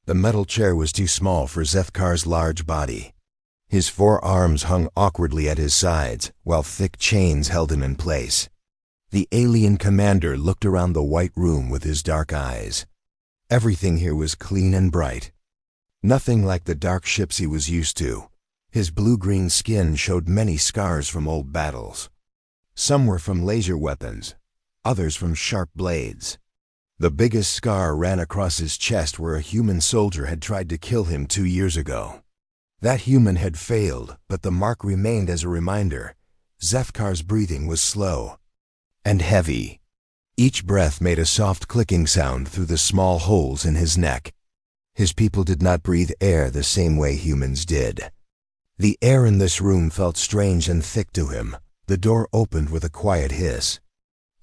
The metal chair was too small for Zethkar's large body. His 4 arms hung awkwardly at his sides, while thick chains held him in place. The alien commander looked around the white room with his dark eyes. Everything here was clean and bright. Nothing like the dark ships he was used to. His blue-green skin showed many scars from old battles. Some were from laser weapons, others from sharp blades. The biggest scar ran across his chest where a human soldier had tried to kill him 2 years ago. That human had failed, but the mark remained as a reminder. Zethkar's breathing was slow and heavy. Each breath made a soft clicking sound through the small holes in his neck. His people did not breathe air the same way humans did. The air in this room felt strange and thick to him. The door opened with a quiet hiss.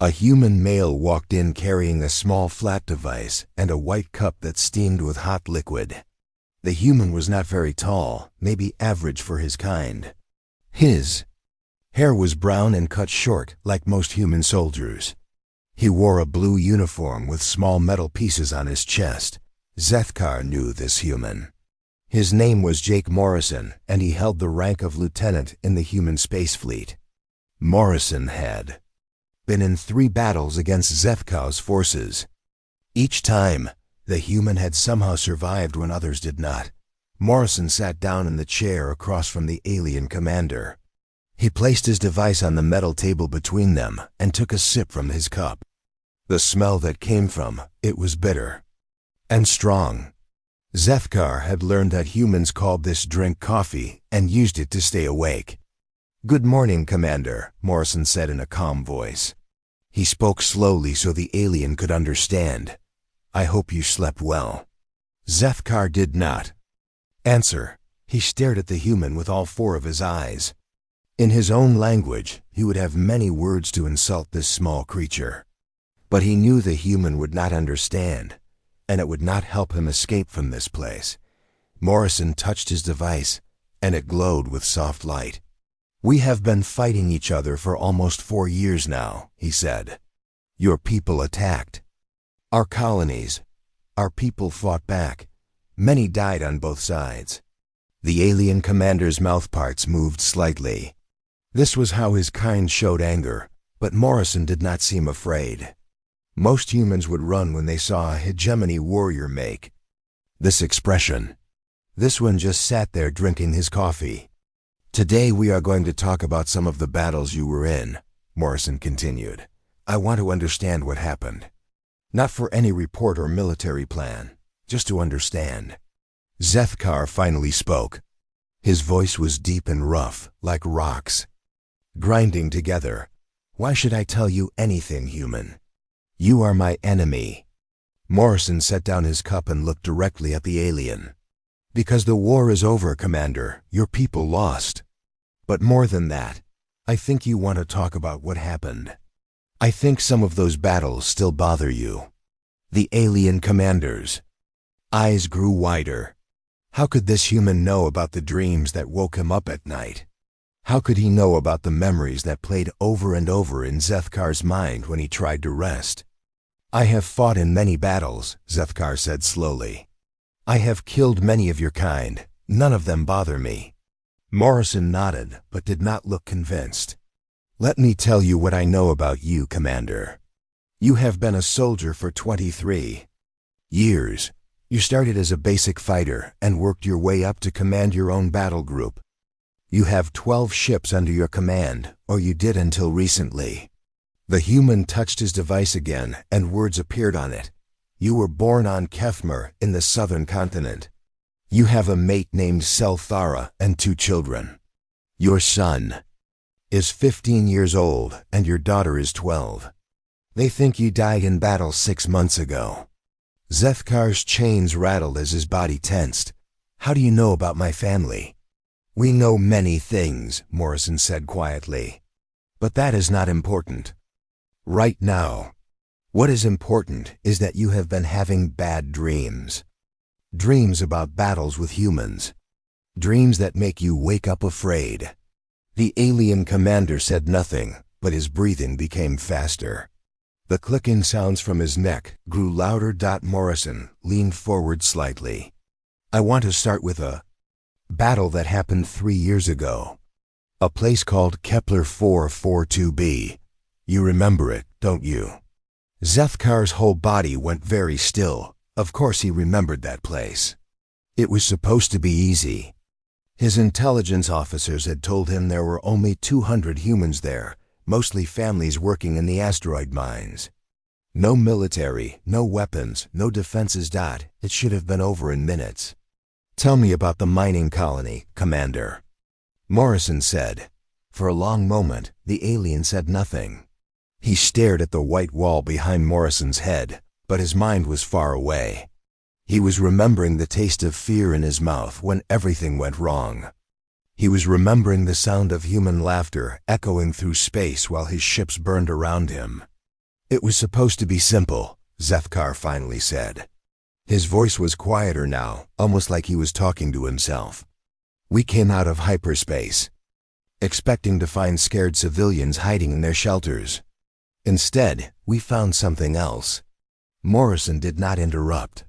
A human male walked in carrying a small flat device and a white cup that steamed with hot liquid. The human was not very tall, maybe average for his kind. His hair was brown and cut short, like most human soldiers. He wore a blue uniform with small metal pieces on his chest. Zethkar knew this human. His name was Jake Morrison, and he held the rank of lieutenant in the human space fleet. Morrison had been in 3 battles against Zethkar's forces. Each time, the human had somehow survived when others did not. Morrison sat down in the chair across from the alien commander. He placed his device on the metal table between them and took a sip from his cup. The smell that came from it was bitter and strong. Zethkar had learned that humans called this drink coffee and used it to stay awake. "Good morning, Commander," Morrison said in a calm voice. He spoke slowly so the alien could understand. "I hope you slept well." Zethkar did not answer. He stared at the human with all 4 of his eyes. In his own language, he would have many words to insult this small creature. But he knew the human would not understand, and it would not help him escape from this place. Morrison touched his device, and it glowed with soft light. "We have been fighting each other for almost 4 years now," he said. "Your people attacked our colonies. Our people fought back. Many died on both sides." The alien commander's mouthparts moved slightly. This was how his kind showed anger, but Morrison did not seem afraid. Most humans would run when they saw a hegemony warrior make this expression. This one just sat there drinking his coffee. "Today we are going to talk about some of the battles you were in," Morrison continued. "I want to understand what happened. Not for any report or military plan, just to understand." Zethkar finally spoke. His voice was deep and rough, like rocks grinding together. "Why should I tell you anything, human? You are my enemy." Morrison set down his cup and looked directly at the alien. "Because the war is over, Commander. Your people lost. But more than that, I think you want to talk about what happened. I think some of those battles still bother you." The alien commander's eyes grew wider. How could this human know about the dreams that woke him up at night? How could he know about the memories that played over and over in Zethkar's mind when he tried to rest? "I have fought in many battles," Zethkar said slowly. "I have killed many of your kind. None of them bother me." Morrison nodded, but did not look convinced. "Let me tell you what I know about you, Commander. You have been a soldier for 23 years. You started as a basic fighter and worked your way up to command your own battle group. You have 12 ships under your command, or you did until recently." The human touched his device again, and words appeared on it. "You were born on Kefmer in the southern continent. You have a mate named Selthara and 2 children. Your son is 15 years old, and your daughter is 12. They think you died in battle 6 months ago." Zethkar's chains rattled as his body tensed. "How do you know about my family?" "We know many things," Morrison said quietly. "But that is not important right now. What is important is that you have been having bad dreams. Dreams about battles with humans. Dreams that make you wake up afraid." The alien commander said nothing, but his breathing became faster. The clicking sounds from his neck grew louder. Morrison leaned forward slightly. I want to start with a battle that happened 3 years ago. A place called Kepler 442b. You remember it, don't you? Zethkar's whole body went very still. Of course he remembered that place. It was supposed to be easy. His intelligence officers had told him there were only 200 humans there, mostly families working in the asteroid mines. No military, no weapons, no defenses. It should have been over in minutes. Tell me about the mining colony, Commander, Morrison said. For a long moment, the alien said nothing. He stared at the white wall behind Morrison's head, but his mind was far away. He was remembering the taste of fear in his mouth when everything went wrong. He was remembering the sound of human laughter echoing through space while his ships burned around him. It was supposed to be simple, Zethkar finally said. His voice was quieter now, almost like he was talking to himself. We came out of hyperspace, expecting to find scared civilians hiding in their shelters. Instead, we found something else. Morrison did not interrupt.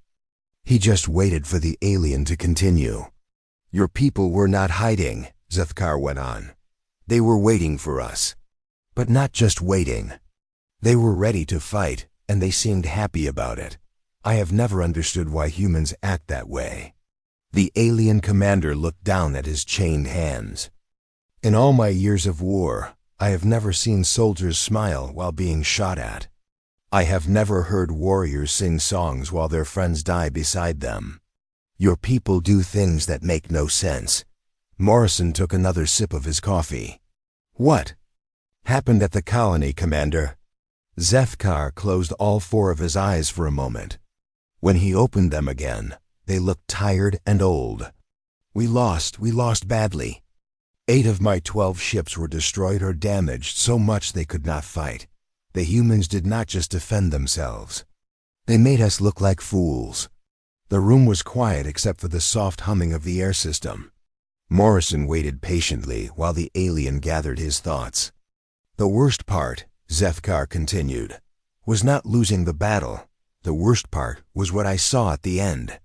He just waited for the alien to continue. Your people were not hiding, Zethkar went on. They were waiting for us. But not just waiting. They were ready to fight, and they seemed happy about it. I have never understood why humans act that way. The alien commander looked down at his chained hands. In all my years of war, I have never seen soldiers smile while being shot at. I have never heard warriors sing songs while their friends die beside them. Your people do things that make no sense. Morrison took another sip of his coffee. What happened at the colony, Commander? Zethkar closed all four of his eyes for a moment. When he opened them again, they looked tired and old. We lost badly. 8 of my 12 ships were destroyed or damaged so much they could not fight. The humans did not just defend themselves. They made us look like fools. The room was quiet except for the soft humming of the air system. Morrison waited patiently while the alien gathered his thoughts. The worst part, Zethkar continued, was not losing the battle. The worst part was what I saw at the end.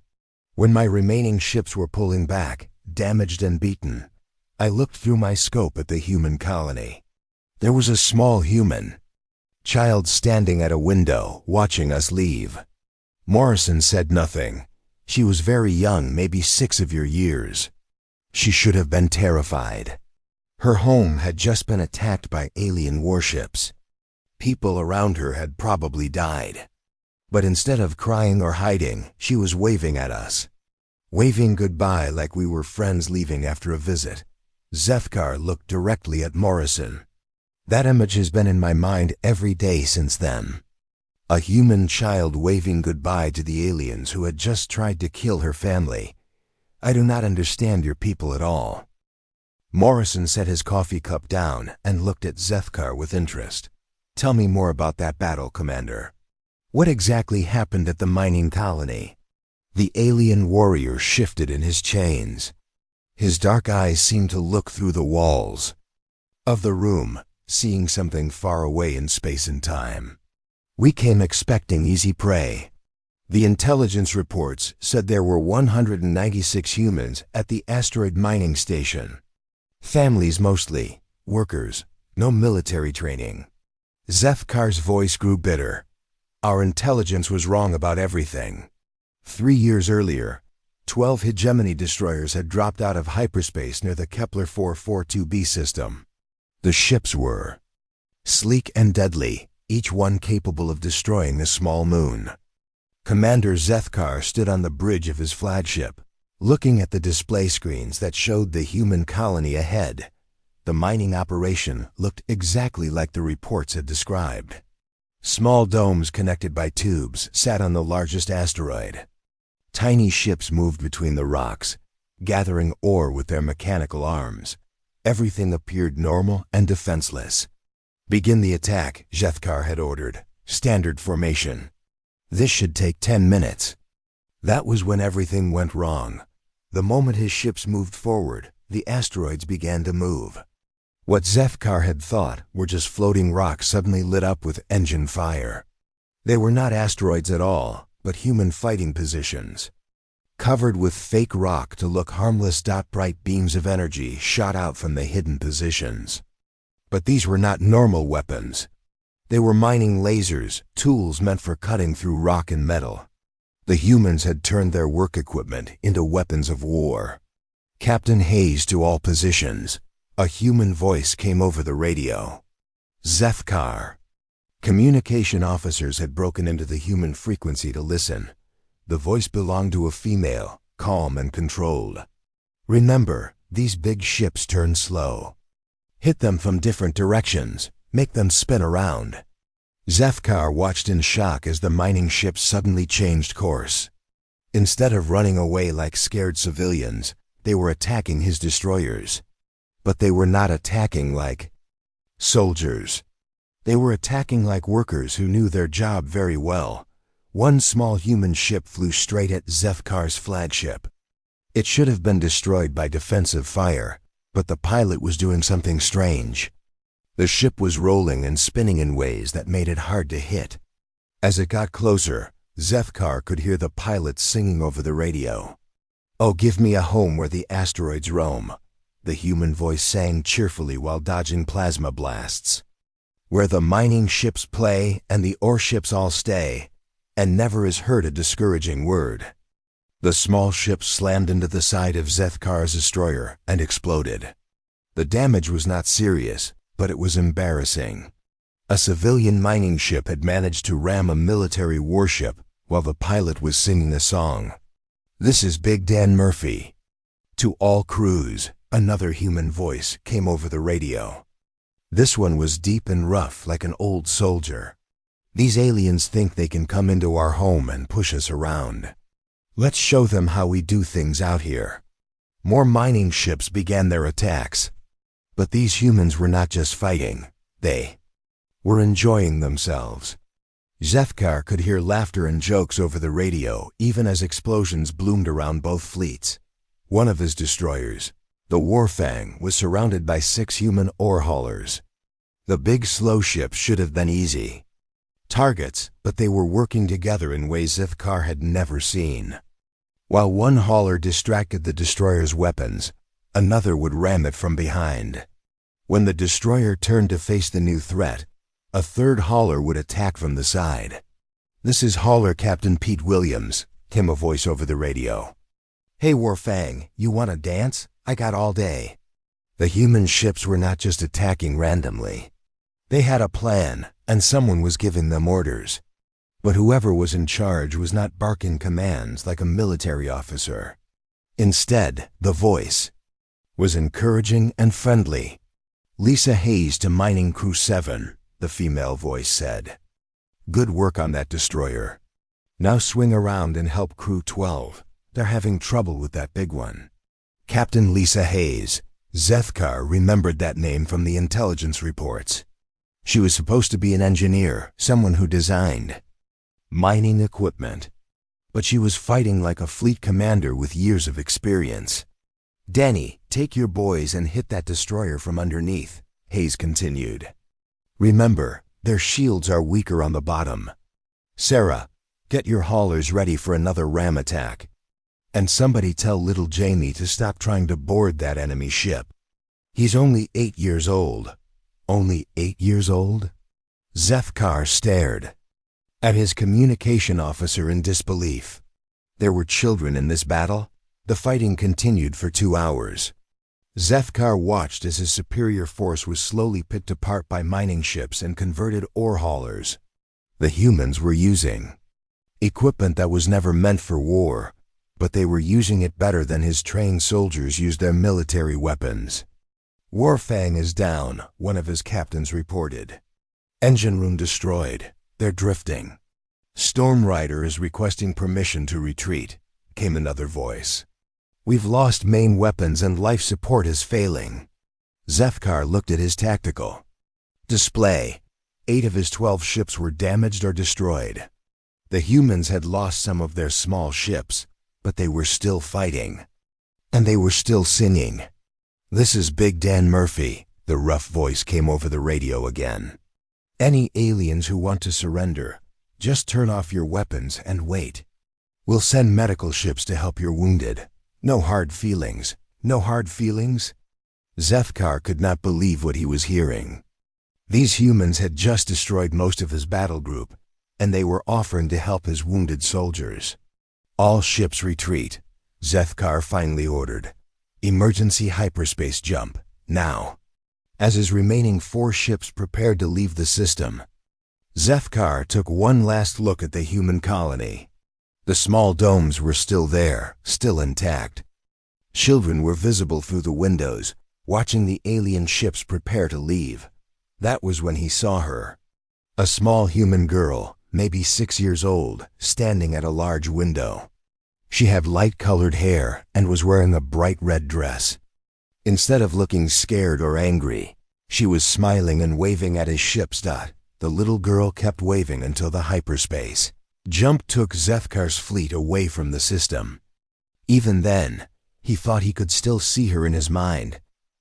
When my remaining ships were pulling back, damaged and beaten, I looked through my scope at the human colony. There was a small human child standing at a window, watching us leave. Morrison said nothing. She was very young, maybe 6 of your years. She should have been terrified. Her home had just been attacked by alien warships. People around her had probably died. But instead of crying or hiding, she was waving at us. Waving goodbye like we were friends leaving after a visit. Zethkar looked directly at Morrison. That image has been in my mind every day since then. A human child waving goodbye to the aliens who had just tried to kill her family. I do not understand your people at all. Morrison set his coffee cup down and looked at Zethkar with interest. Tell me more about that battle, Commander. What exactly happened at the mining colony? The alien warrior shifted in his chains. His dark eyes seemed to look through the walls of the room, seeing something far away in space and time. We came expecting easy prey. The intelligence reports said there were 196 humans at the asteroid mining station. Families mostly, workers, no military training. Zethkar's voice grew bitter. Our intelligence was wrong about everything. 3 years earlier, 12 hegemony destroyers had dropped out of hyperspace near the Kepler 442b system. The ships were sleek and deadly, each one capable of destroying a small moon. Commander Zethkar stood on the bridge of his flagship, looking at the display screens that showed the human colony ahead. The mining operation looked exactly like the reports had described. Small domes connected by tubes sat on the largest asteroid. Tiny ships moved between the rocks, gathering ore with their mechanical arms. Everything appeared normal and defenseless. Begin the attack, Zethkar had ordered. Standard formation. This should take 10 minutes. That was when everything went wrong. The moment his ships moved forward, the asteroids began to move. What Zethkar had thought were just floating rocks suddenly lit up with engine fire. They were not asteroids at all, but human fighting positions. covered with fake rock to look harmless. Bright beams of energy shot out from the hidden positions. But these were not normal weapons. They were mining lasers, tools meant for cutting through rock and metal. The humans had turned their work equipment into weapons of war. Captain Hayes to all positions. A human voice came over the radio. Zefkar. Communication officers had broken into the human frequency to listen. The voice belonged to a female, calm and controlled. Remember, these big ships turn slow. Hit them from different directions. Make them spin around. Zefkar watched in shock as the mining ships suddenly changed course. Instead of running away like scared civilians, they were attacking his destroyers. But they were not attacking like soldiers. They were attacking like workers who knew their job very well. One small human ship flew straight at Zefkar's flagship. It should have been destroyed by defensive fire, but the pilot was doing something strange. The ship was rolling and spinning in ways that made it hard to hit. As it got closer, Zefkar could hear the pilot singing over the radio. "Oh, give me a home where the asteroids roam," the human voice sang cheerfully while dodging plasma blasts. "Where the mining ships play and the ore ships all stay, and never is heard a discouraging word." The small ship slammed into the side of Zefkar's destroyer and exploded. The damage was not serious, but it was embarrassing. A civilian mining ship had managed to ram a military warship while the pilot was singing a song. "This is Big Dan Murphy. To all crews," another human voice came over the radio. This one was deep and rough like an old soldier. "These aliens think they can come into our home and push us around. Let's show them how we do things out here." More mining ships began their attacks. But these humans were not just fighting. They were enjoying themselves. Zefkar could hear laughter and jokes over the radio even as explosions bloomed around both fleets. One of his destroyers, the Warfang, was surrounded by 6 human ore haulers. The big slow ships should have been easy targets, but they were working together in ways Zefkar had never seen. While one hauler distracted the destroyer's weapons, another would ram it from behind. When the destroyer turned to face the new threat, a third hauler would attack from the side. "This is Hauler Captain Pete Williams," came a voice over the radio. "Hey Warfang, you want to dance? I got all day." The human ships were not just attacking randomly. They had a plan, and someone was giving them orders. But whoever was in charge was not barking commands like a military officer. Instead, the voice was encouraging and friendly. "Lisa Hayes to Mining Crew 7, the female voice said. "Good work on that destroyer. Now swing around and help Crew 12. They're having trouble with that big one." Captain Lisa Hayes. Zefkar remembered that name from the intelligence reports. She was supposed to be an engineer, someone who designed mining equipment. But she was fighting like a fleet commander with years of experience. "Danny, take your boys and hit that destroyer from underneath," Hayes continued. "Remember, their shields are weaker on the bottom. Sarah, get your haulers ready for another ram attack. And somebody tell little Jamie to stop trying to board that enemy ship. He's only 8 years old." Only 8 years old? Zefkar stared at his communication officer in disbelief. There were children in this battle? The fighting continued for 2 hours. Zefkar watched as his superior force was slowly picked apart by mining ships and converted ore haulers. The humans were using equipment that was never meant for war, but they were using it better than his trained soldiers used their military weapons. "Warfang is down," one of his captains reported. "Engine room destroyed. They're drifting." "Storm Rider is requesting permission to retreat," came another voice. "We've lost main weapons and life support is failing." Zefkar looked at his tactical display. 8 of his 12 ships were damaged or destroyed. The humans had lost some of their small ships, but they were still fighting. And they were still singing. "This is Big Dan Murphy," the rough voice came over the radio again. "Any aliens who want to surrender, just turn off your weapons and wait. We'll send medical ships to help your wounded. No hard feelings. No hard feelings? Zethkar could not believe what he was hearing. These humans had just destroyed most of his battle group, and they were offering to help his wounded soldiers. All ships retreat, Zethkar finally ordered. Emergency hyperspace jump, now. As his remaining 4 ships prepared to leave the system, Zethkar took one last look at the human colony. The small domes were still there, still intact. Children were visible through the windows, watching the alien ships prepare to leave. That was when he saw her. A small human girl, maybe 6 years old, standing at a large window. She had light-colored hair and was wearing a bright red dress. Instead of looking scared or angry, she was smiling and waving at his ship's dot. The little girl kept waving until the hyperspace jump took Zethkar's fleet away from the system. Even then, he thought he could still see her in his mind,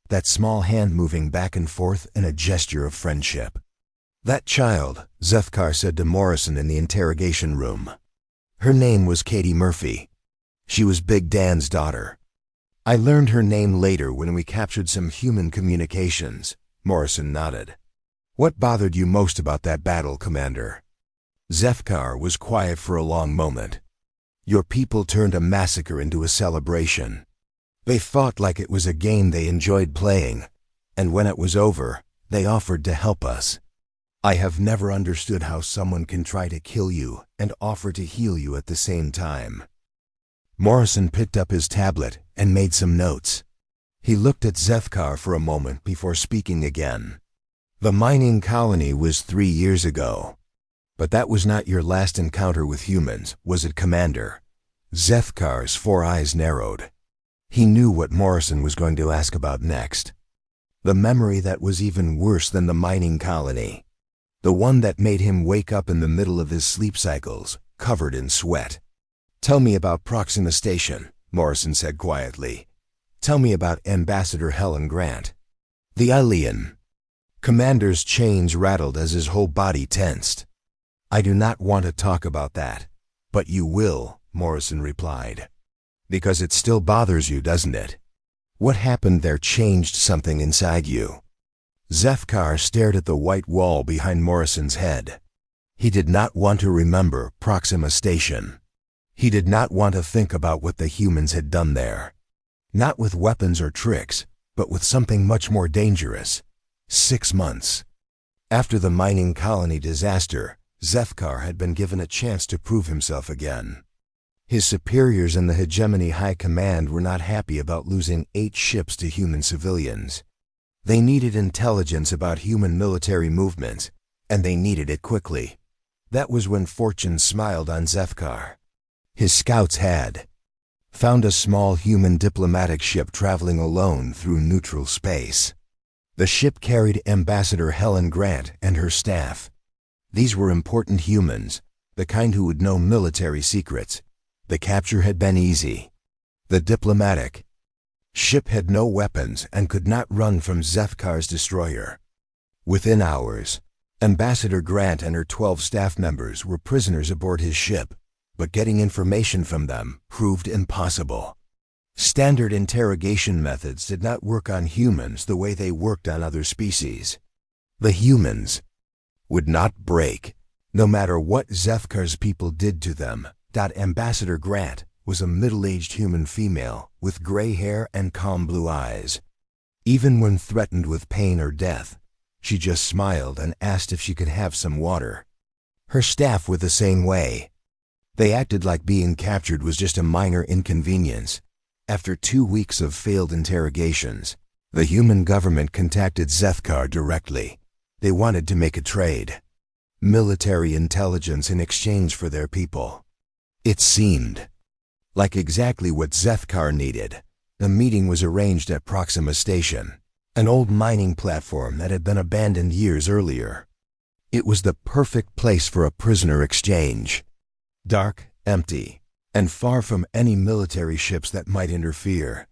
that small hand moving back and forth in a gesture of friendship. That child, Zethkar said to Morrison in the interrogation room. Her name was Katie Murphy. She was Big Dan's daughter. I learned her name later when we captured some human communications. Morrison nodded. What bothered you most about that battle, Commander? Zethkar was quiet for a long moment. Your people turned a massacre into a celebration. They fought like it was a game they enjoyed playing, and when it was over, they offered to help us. I have never understood how someone can try to kill you and offer to heal you at the same time. Morrison picked up his tablet and made some notes. He looked at Zethkar for a moment before speaking again. The mining colony was 3 years ago. But that was not your last encounter with humans, was it, Commander? Zethkar's 4 eyes narrowed. He knew what Morrison was going to ask about next. The memory that was even worse than the mining colony. The one that made him wake up in the middle of his sleep cycles, covered in sweat. Tell me about Proxima Station, Morrison said quietly. Tell me about Ambassador Helen Grant. The alien. Commander's chains rattled as his whole body tensed. I do not want to talk about that. But you will, Morrison replied. Because it still bothers you, doesn't it? What happened there changed something inside you. Zethkar stared at the white wall behind Morrison's head. He did not want to remember Proxima Station. He did not want to think about what the humans had done there. Not with weapons or tricks, but with something much more dangerous. 6 months. After the mining colony disaster, Zethkar had been given a chance to prove himself again. His superiors in the Hegemony High Command were not happy about losing 8 ships to human civilians. They needed intelligence about human military movements, and they needed it quickly. That was when fortune smiled on Zethkar. His scouts had found a small human diplomatic ship traveling alone through neutral space. The ship carried Ambassador Helen Grant and her staff. These were important humans, the kind who would know military secrets. The capture had been easy. The diplomatic ship had no weapons and could not run from Zethkar's destroyer. Within hours, Ambassador Grant and her 12 staff members were prisoners aboard his ship, but getting information from them proved impossible. Standard interrogation methods did not work on humans the way they worked on other species. The humans would not break, no matter what Zethkar's people did to them. Ambassador Grant was a middle-aged human female with gray hair and calm blue eyes. Even when threatened with pain or death, she just smiled and asked if she could have some water. Her staff were the same way. They acted like being captured was just a minor inconvenience. After 2 weeks of failed interrogations, the human government contacted Zethkar directly. They wanted to make a trade. Military intelligence in exchange for their people. It seemed like exactly what Zethkar needed. The meeting was arranged at Proxima Station, an old mining platform that had been abandoned years earlier. It was the perfect place for a prisoner exchange. Dark, empty, and far from any military ships that might interfere.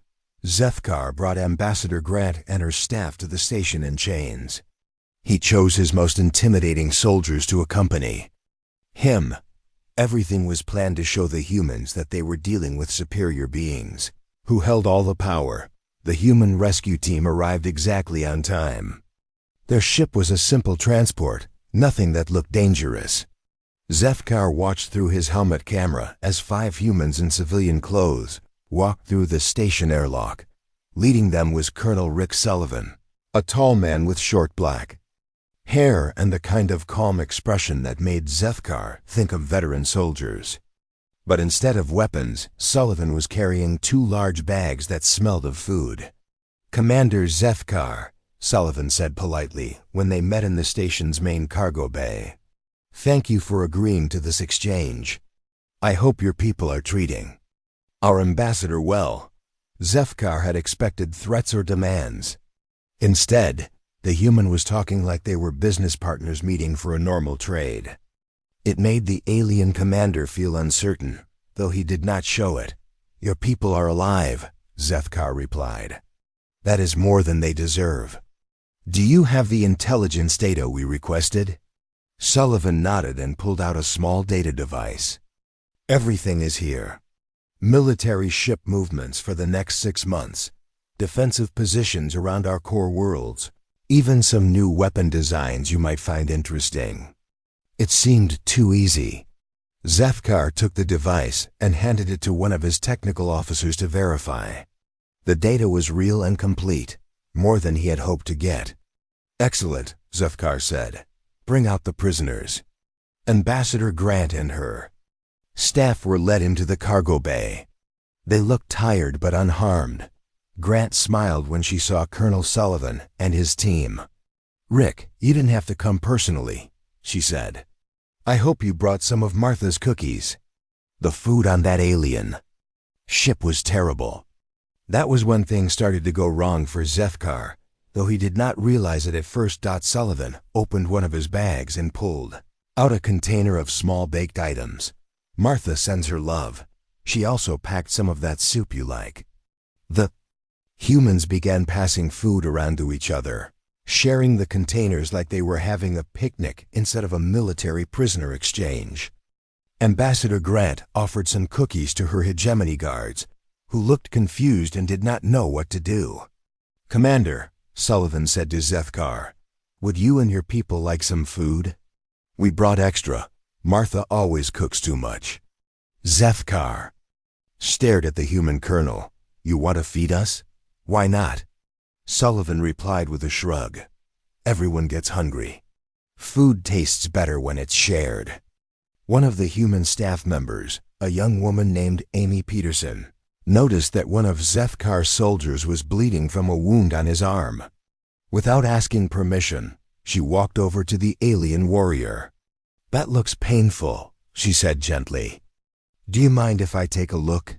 Zethkar brought Ambassador Grant and her staff to the station in chains. He chose his most intimidating soldiers to accompany him Everything was planned to show the humans that they were dealing with superior beings, who held all the power. The human rescue team arrived exactly on time. Their ship was a simple transport, nothing that looked dangerous. Zefkar watched through his helmet camera as 5 humans in civilian clothes walked through the station airlock. Leading them was Colonel Rick Sullivan, a tall man with short black hair and the kind of calm expression that made Zefkar think of veteran soldiers. But instead of weapons, Sullivan was carrying 2 large bags that smelled of food. "Commander Zefkar," Sullivan said politely when they met in the station's main cargo bay. "Thank you for agreeing to this exchange. I hope your people are treating our ambassador well." Zefkar had expected threats or demands. Instead, the human was talking like they were business partners meeting for a normal trade. It made the alien commander feel uncertain, though he did not show it. "Your people are alive," Zefkar replied. "That is more than they deserve. Do you have the intelligence data we requested?" Sullivan nodded and pulled out a small data device. "Everything is here. Military ship movements for the next 6 months, defensive positions around our core worlds, even some new weapon designs you might find interesting." It seemed too easy. Zefkar took the device and handed it to one of his technical officers to verify. The data was real and complete, more than he had hoped to get. "Excellent," Zefkar said. "Bring out the prisoners." Ambassador Grant and her staff were led into the cargo bay. They looked tired but unharmed. Grant smiled when she saw Colonel Sullivan and his team. "Rick, you didn't have to come personally," she said. "I hope you brought some of Martha's cookies." The food on that alien ship was terrible. That was when things started to go wrong for Zefkar, though he did not realize it at first. Sullivan opened one of his bags and pulled out a container of small baked items. "Martha sends her love. She also packed some of that soup you like." The humans began passing food around to each other, sharing the containers like they were having a picnic instead of a military prisoner exchange. Ambassador Grant offered some cookies to her hegemony guards, who looked confused and did not know what to do. "Commander," Sullivan said to Zefkar, "would you and your people like some food? We brought extra. Martha always cooks too much." Zefkar stared at the human colonel. "You want to feed us? Why not?" Sullivan replied with a shrug. "Everyone gets hungry. Food tastes better when it's shared." One of the human staff members, a young woman named Amy Peterson, noticed that one of Zefkar's soldiers was bleeding from a wound on his arm. Without asking permission, she walked over to the alien warrior. "That looks painful," she said gently. "Do you mind if I take a look?"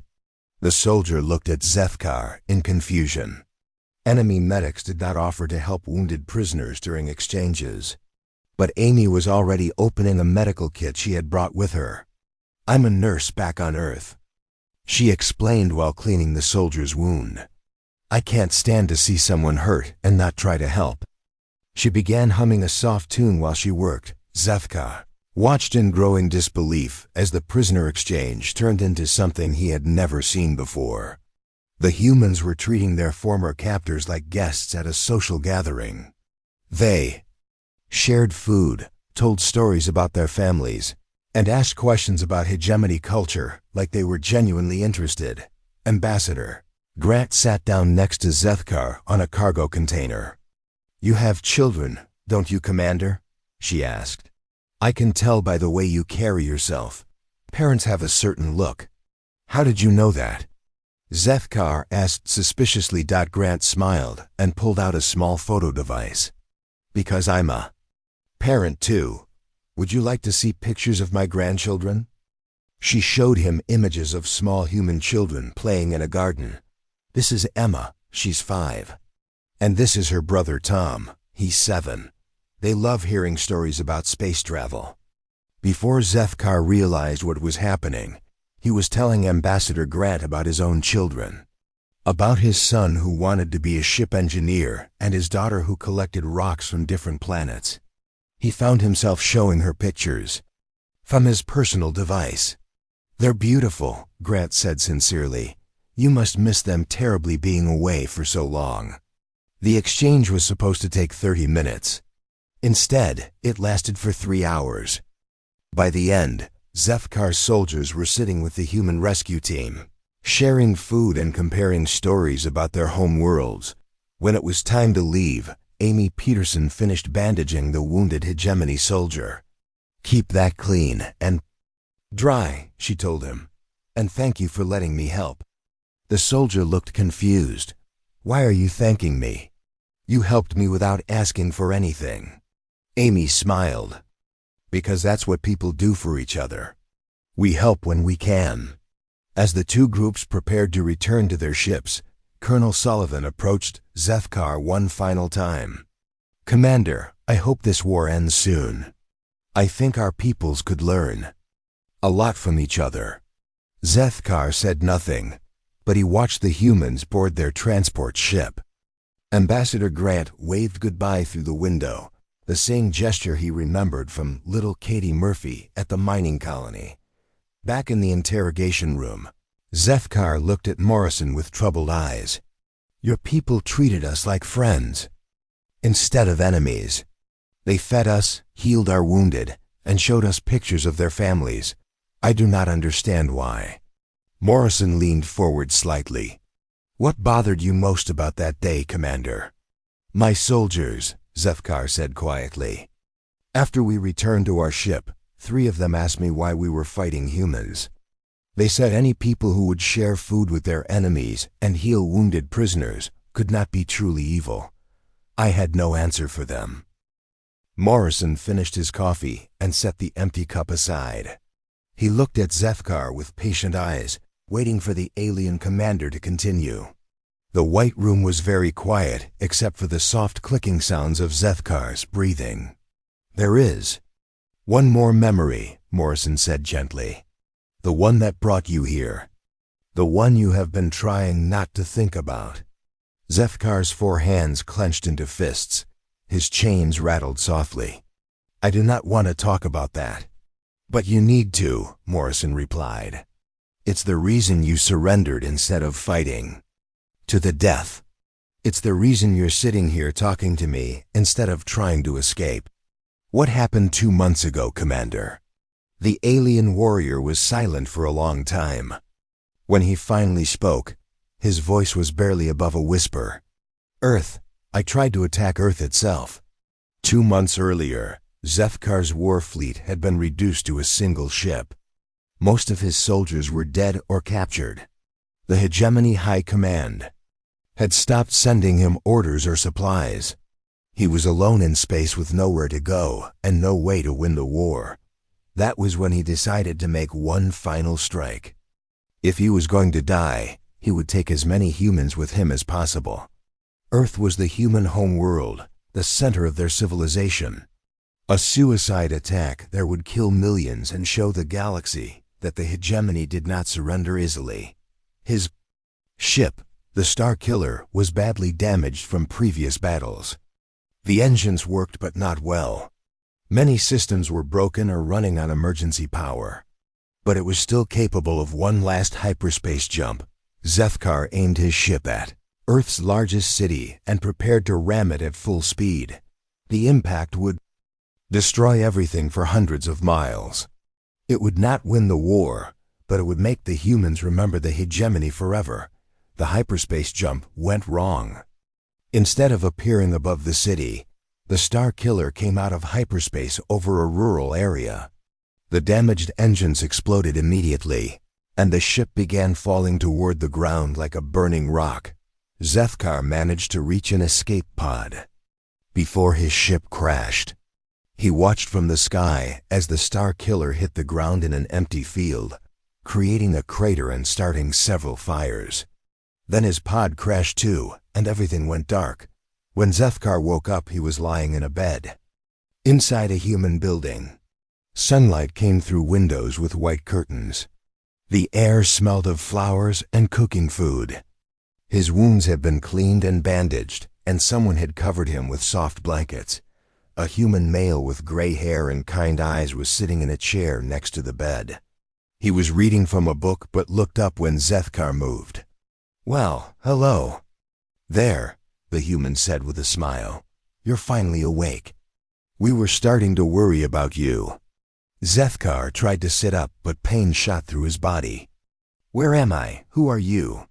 The soldier looked at Zefkar in confusion. Enemy medics did not offer to help wounded prisoners during exchanges. But Amy was already opening a medical kit she had brought with her. "I'm a nurse back on Earth," she explained while cleaning the soldier's wound. "I can't stand to see someone hurt and not try to help." She began humming a soft tune while she worked. Zefkar watched in growing disbelief as the prisoner exchange turned into something he had never seen before. The humans were treating their former captors like guests at a social gathering. They shared food, told stories about their families, and asked questions about hegemony culture like they were genuinely interested. Ambassador Grant sat down next to Zefkar on a cargo container. "You have children, don't you, Commander?" she asked. "I can tell by the way you carry yourself. Parents have a certain look." "How did you know that?" Zefkar asked suspiciously. Grant smiled and pulled out a small photo device. "Because I'm a parent too. Would you like to see pictures of my grandchildren?" She showed him images of small human children playing in a garden. "This is Emma, she's 5. And this is her brother Tom, he's 7. They love hearing stories about space travel." Before Zefkar realized what was happening, he was telling Ambassador Grant about his own children. About his son who wanted to be a ship engineer and his daughter who collected rocks from different planets. He found himself showing her pictures. from his personal device. "They're beautiful," Grant said sincerely. "You must miss them terribly being away for so long." The exchange was supposed to take 30 minutes. Instead, it lasted for 3 hours. By the end, Zefkar's soldiers were sitting with the human rescue team, sharing food and comparing stories about their home worlds. When it was time to leave, Amy Peterson finished bandaging the wounded hegemony soldier. "Keep that clean and dry," she told him, "and thank you for letting me help." The soldier looked confused. "Why are you thanking me? You helped me without asking for anything." Amy smiled. "Because that's what people do for each other. We help when we can." As the two groups prepared to return to their ships, Colonel Sullivan approached Zefkar one final time. "Commander, I hope this war ends soon. I think our peoples could learn a lot from each other." Zefkar said nothing, but he watched the humans board their transport ship. Ambassador Grant waved goodbye through the window, the same gesture he remembered from little Katie Murphy at the mining colony. Back in the interrogation room, Zefkar looked at Morrison with troubled eyes. "Your people treated us like friends, instead of enemies. They fed us, healed our wounded, and showed us pictures of their families. I do not understand why." Morrison leaned forward slightly. "What bothered you most about that day, Commander?" "My soldiers," Zefkar said quietly. "After we returned to our ship, 3 of them asked me why we were fighting humans. They said any people who would share food with their enemies and heal wounded prisoners could not be truly evil. I had no answer for them." Morrison finished his coffee and set the empty cup aside. He looked at Zefkar with patient eyes, waiting for the alien commander to continue. The White Room was very quiet except for the soft clicking sounds of Zefkar's breathing. "There is one more memory," Morrison said gently. "The one that brought you here. The one you have been trying not to think about." Zefkar's 4 hands clenched into fists. His chains rattled softly. "I do not want to talk about that." "But you need to," Morrison replied. "It's the reason you surrendered instead of fighting to the death. It's the reason you're sitting here talking to me instead of trying to escape." "What happened 2 months ago, Commander?" The alien warrior was silent for a long time. When he finally spoke, his voice was barely above a whisper. "Earth. I tried to attack Earth itself. 2 months earlier, Zefkar's war fleet had been reduced to a single ship. Most of his soldiers were dead or captured. The Hegemony High Command had stopped sending him orders or supplies. He was alone in space with nowhere to go and no way to win the war. That was when he decided to make one final strike. If he was going to die, he would take as many humans with him as possible. Earth was the human home world, the center of their civilization. A suicide attack there would kill millions and show the galaxy that the hegemony did not surrender easily. His ship, the Star Killer, was badly damaged from previous battles. The engines worked but not well. Many systems were broken or running on emergency power. But it was still capable of one last hyperspace jump. Zefkar aimed his ship at Earth's largest city and prepared to ram it at full speed. The impact would destroy everything for hundreds of miles. It would not win the war, but it would make the humans remember the hegemony forever. The hyperspace jump went wrong. Instead of appearing above the city, the Star Killer came out of hyperspace over a rural area. The damaged engines exploded immediately, and the ship began falling toward the ground like a burning rock. Zefkar managed to reach an escape pod before his ship crashed. He watched from the sky as the Star Killer hit the ground in an empty field, creating a crater and starting several fires. Then his pod crashed too, and everything went dark. When Zefkar woke up, he was lying in a bed inside a human building. Sunlight came through windows with white curtains. The air smelled of flowers and cooking food. His wounds had been cleaned and bandaged, and someone had covered him with soft blankets. A human male with gray hair and kind eyes was sitting in a chair next to the bed. He was reading from a book but looked up when Zethkar moved. "Well, hello." "There," the human said with a smile. "You're finally awake. We were starting to worry about you." Zethkar tried to sit up, but pain shot through his body. "Where am I? Who are you?"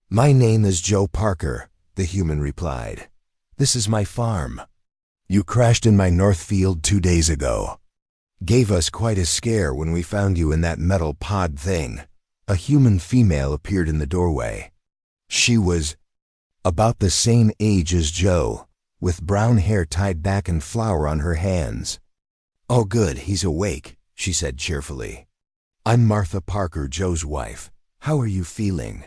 "My name is Joe Parker," the human replied. "This is my farm. You crashed in my north field 2 days ago. Gave us quite a scare when we found you in that metal pod thing." A human female appeared in the doorway. She was about the same age as Joe, with brown hair tied back and flour on her hands. "Oh good, he's awake," she said cheerfully. "I'm Martha Parker, Joe's wife. How are you feeling?"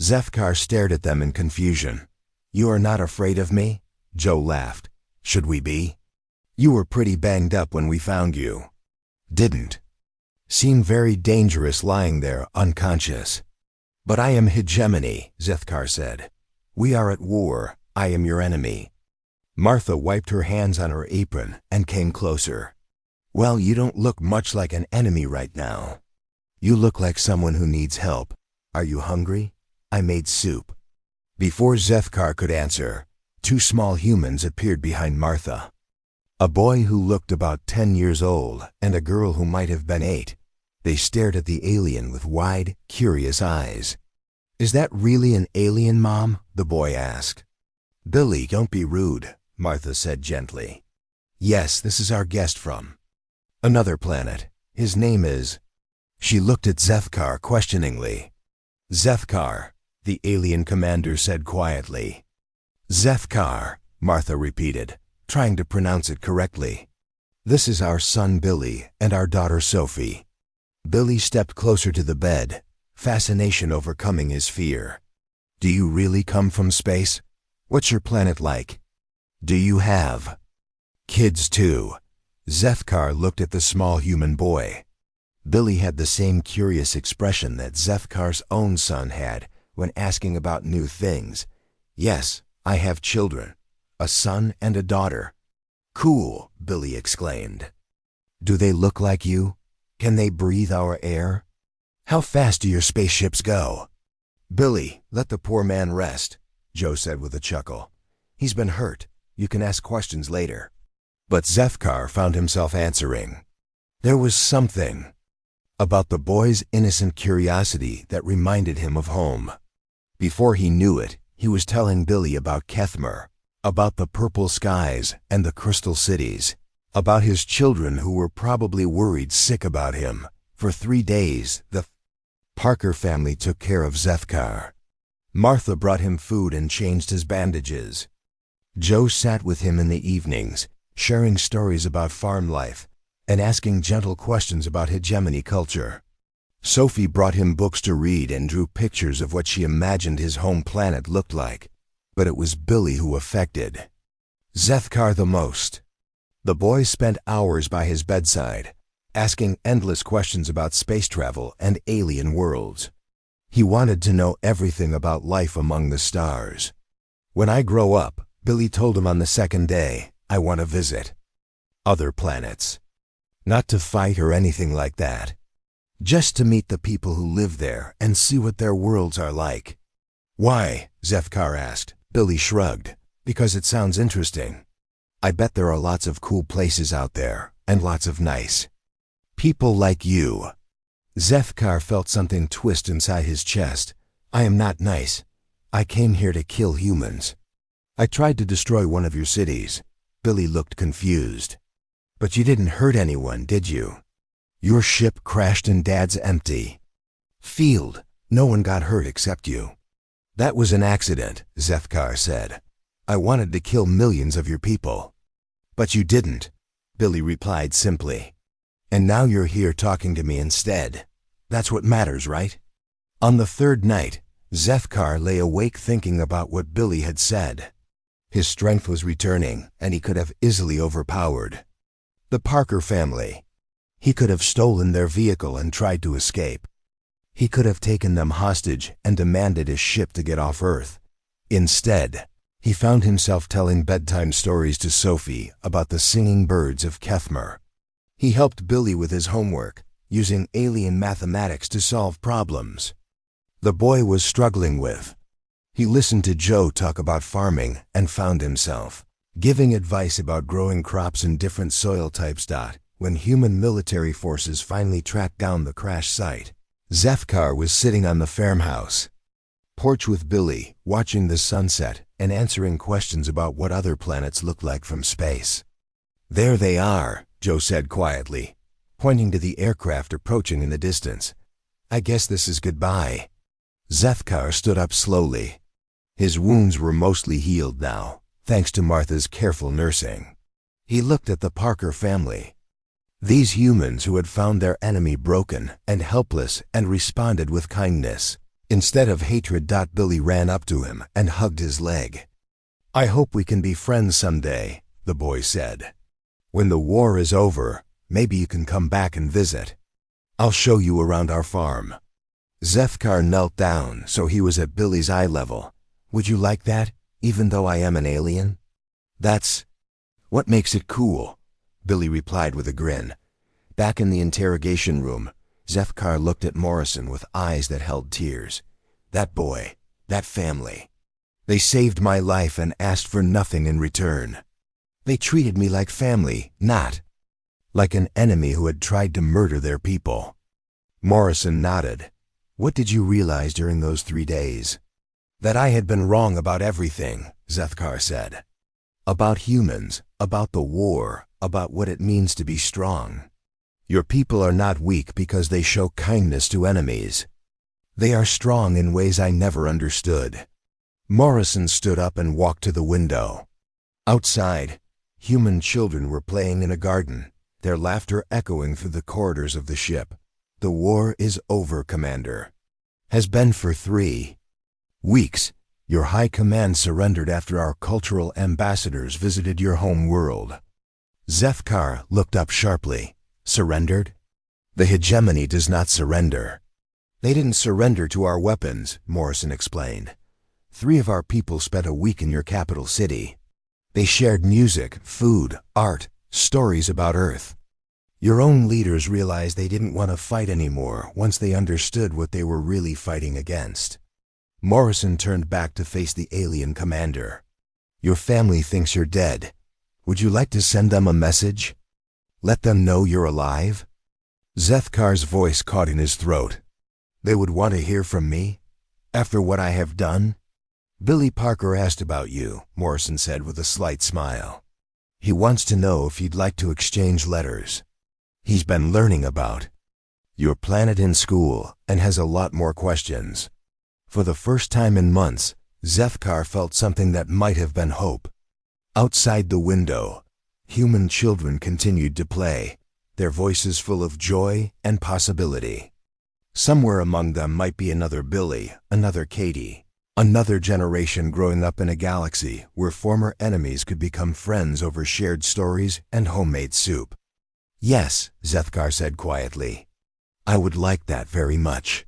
Zethkar stared at them in confusion. "You are not afraid of me?" Joe laughed. "Should we be? You were pretty banged up when we found you." "Didn't. Seemed very dangerous lying there, unconscious." "But I am Hegemony," Zethkar said. "We are at war. I am your enemy." Martha wiped her hands on her apron and came closer. "Well, you don't look much like an enemy right now. You look like someone who needs help. Are you hungry? I made soup." Before Zethkar could answer, 2 small humans appeared behind Martha. A boy who looked about 10 years old and a girl who might have been 8. They stared at the alien with wide, curious eyes. "Is that really an alien, Mom?" the boy asked. "Billy, don't be rude," Martha said gently. "Yes, this is our guest from another planet. His name is—" She looked at Zethkar questioningly. "Zethkar," the alien commander said quietly. "Zethkar," Martha repeated, trying to pronounce it correctly. "This is our son Billy and our daughter Sophie." Billy stepped closer to the bed, fascination overcoming his fear. "Do you really come from space? What's your planet like? Do you have kids too?" Zethkar looked at the small human boy. Billy had the same curious expression that Zethkar's own son had when asking about new things. "Yes, I have children. A son and a daughter." "Cool," Billy exclaimed. "Do they look like you? Can they breathe our air? How fast do your spaceships go?" "Billy, let the poor man rest," Joe said with a chuckle. "He's been hurt. You can ask questions later." But Zethkar found himself answering. There was something about the boy's innocent curiosity that reminded him of home. Before he knew it, he was telling Billy about Kethmer, about the purple skies and the crystal cities, about his children who were probably worried sick about him. For 3 days, the Parker family took care of Zethkar. Martha brought him food and changed his bandages. Joe sat with him in the evenings, sharing stories about farm life and asking gentle questions about hegemony culture. Sophie brought him books to read and drew pictures of what she imagined his home planet looked like. But it was Billy who affected Zethkar the most. The boy spent hours by his bedside, asking endless questions about space travel and alien worlds. He wanted to know everything about life among the stars. "When I grow up," Billy told him on the 2nd day, "I want to visit other planets. Not to fight or anything like that. Just to meet the people who live there and see what their worlds are like." "Why?" Zethkar asked. Billy shrugged. "Because it sounds interesting. I bet there are lots of cool places out there, and lots of nice people like you." Zethkar felt something twist inside his chest. "I am not nice. I came here to kill humans. I tried to destroy one of your cities." Billy looked confused. "But you didn't hurt anyone, did you? Your ship crashed in Dad's empty field. No one got hurt except you." "That was an accident," Zethkar said. "I wanted to kill millions of your people." "But you didn't," Billy replied simply. "And now you're here talking to me instead. That's what matters, right?" On the 3rd night, Zethkar lay awake thinking about what Billy had said. His strength was returning, and he could have easily overpowered the Parker family. He could have stolen their vehicle and tried to escape. He could have taken them hostage and demanded his ship to get off Earth. Instead, He found himself telling bedtime stories to Sophie about the singing birds of Kethmer. He helped Billy with his homework, using alien mathematics to solve problems the boy was struggling with. He listened to Joe talk about farming and found himself giving advice about growing crops in different soil types. When human military forces finally tracked down the crash site, Zefkar was sitting on the farmhouse porch with Billy, watching the sunset and answering questions about what other planets looked like from space. "There they are," Joe said quietly, pointing to the aircraft approaching in the distance. "I guess this is goodbye." Zefkar stood up slowly. His wounds were mostly healed now, thanks to Martha's careful nursing. He looked at the Parker family. These humans who had found their enemy broken and helpless and responded with kindness instead of hatred. Billy ran up to him and hugged his leg. "I hope we can be friends someday," the boy said. "When the war is over, maybe you can come back and visit. I'll show you around our farm." Zefkar knelt down so he was at Billy's eye level. "Would you like that, even though I am an alien?" "That's what makes it cool," Billy replied with a grin. Back in the interrogation room, Zefkar looked at Morrison with eyes that held tears. "That boy, that family. They saved my life and asked for nothing in return. They treated me like family, not like an enemy who had tried to murder their people." Morrison nodded. "What did you realize during those 3 days?" "That I had been wrong about everything," Zefkar said. "About humans, about the war, about what it means to be strong. Your people are not weak because they show kindness to enemies. They are strong in ways I never understood." Morrison stood up and walked to the window. Outside, human children were playing in a garden, their laughter echoing through the corridors of the ship. "The war is over, Commander. Has been for 3 weeks. Your high command surrendered after our cultural ambassadors visited your home world." Zefkar looked up sharply. "Surrendered? The hegemony does not surrender." "They didn't surrender to our weapons," Morrison explained. 3 of our people spent a week in your capital city. They shared music, food, art, stories about Earth. Your own leaders realized they didn't want to fight anymore once they understood what they were really fighting against." Morrison turned back to face the alien commander. "Your family thinks you're dead. Would you like to send them a message? Let them know you're alive?" Zefkar's voice caught in his throat. "They would want to hear from me? After what I have done?" "Billy Parker asked about you," Morrison said with a slight smile. "He wants to know if you'd like to exchange letters. He's been learning about your planet in school and has a lot more questions." For the first time in months, Zefkar felt something that might have been hope. Outside the window, human children continued to play, their voices full of joy and possibility. Somewhere among them might be another Billy, another Katie, another generation growing up in a galaxy where former enemies could become friends over shared stories and homemade soup. "Yes," Zefkar said quietly. "I would like that very much."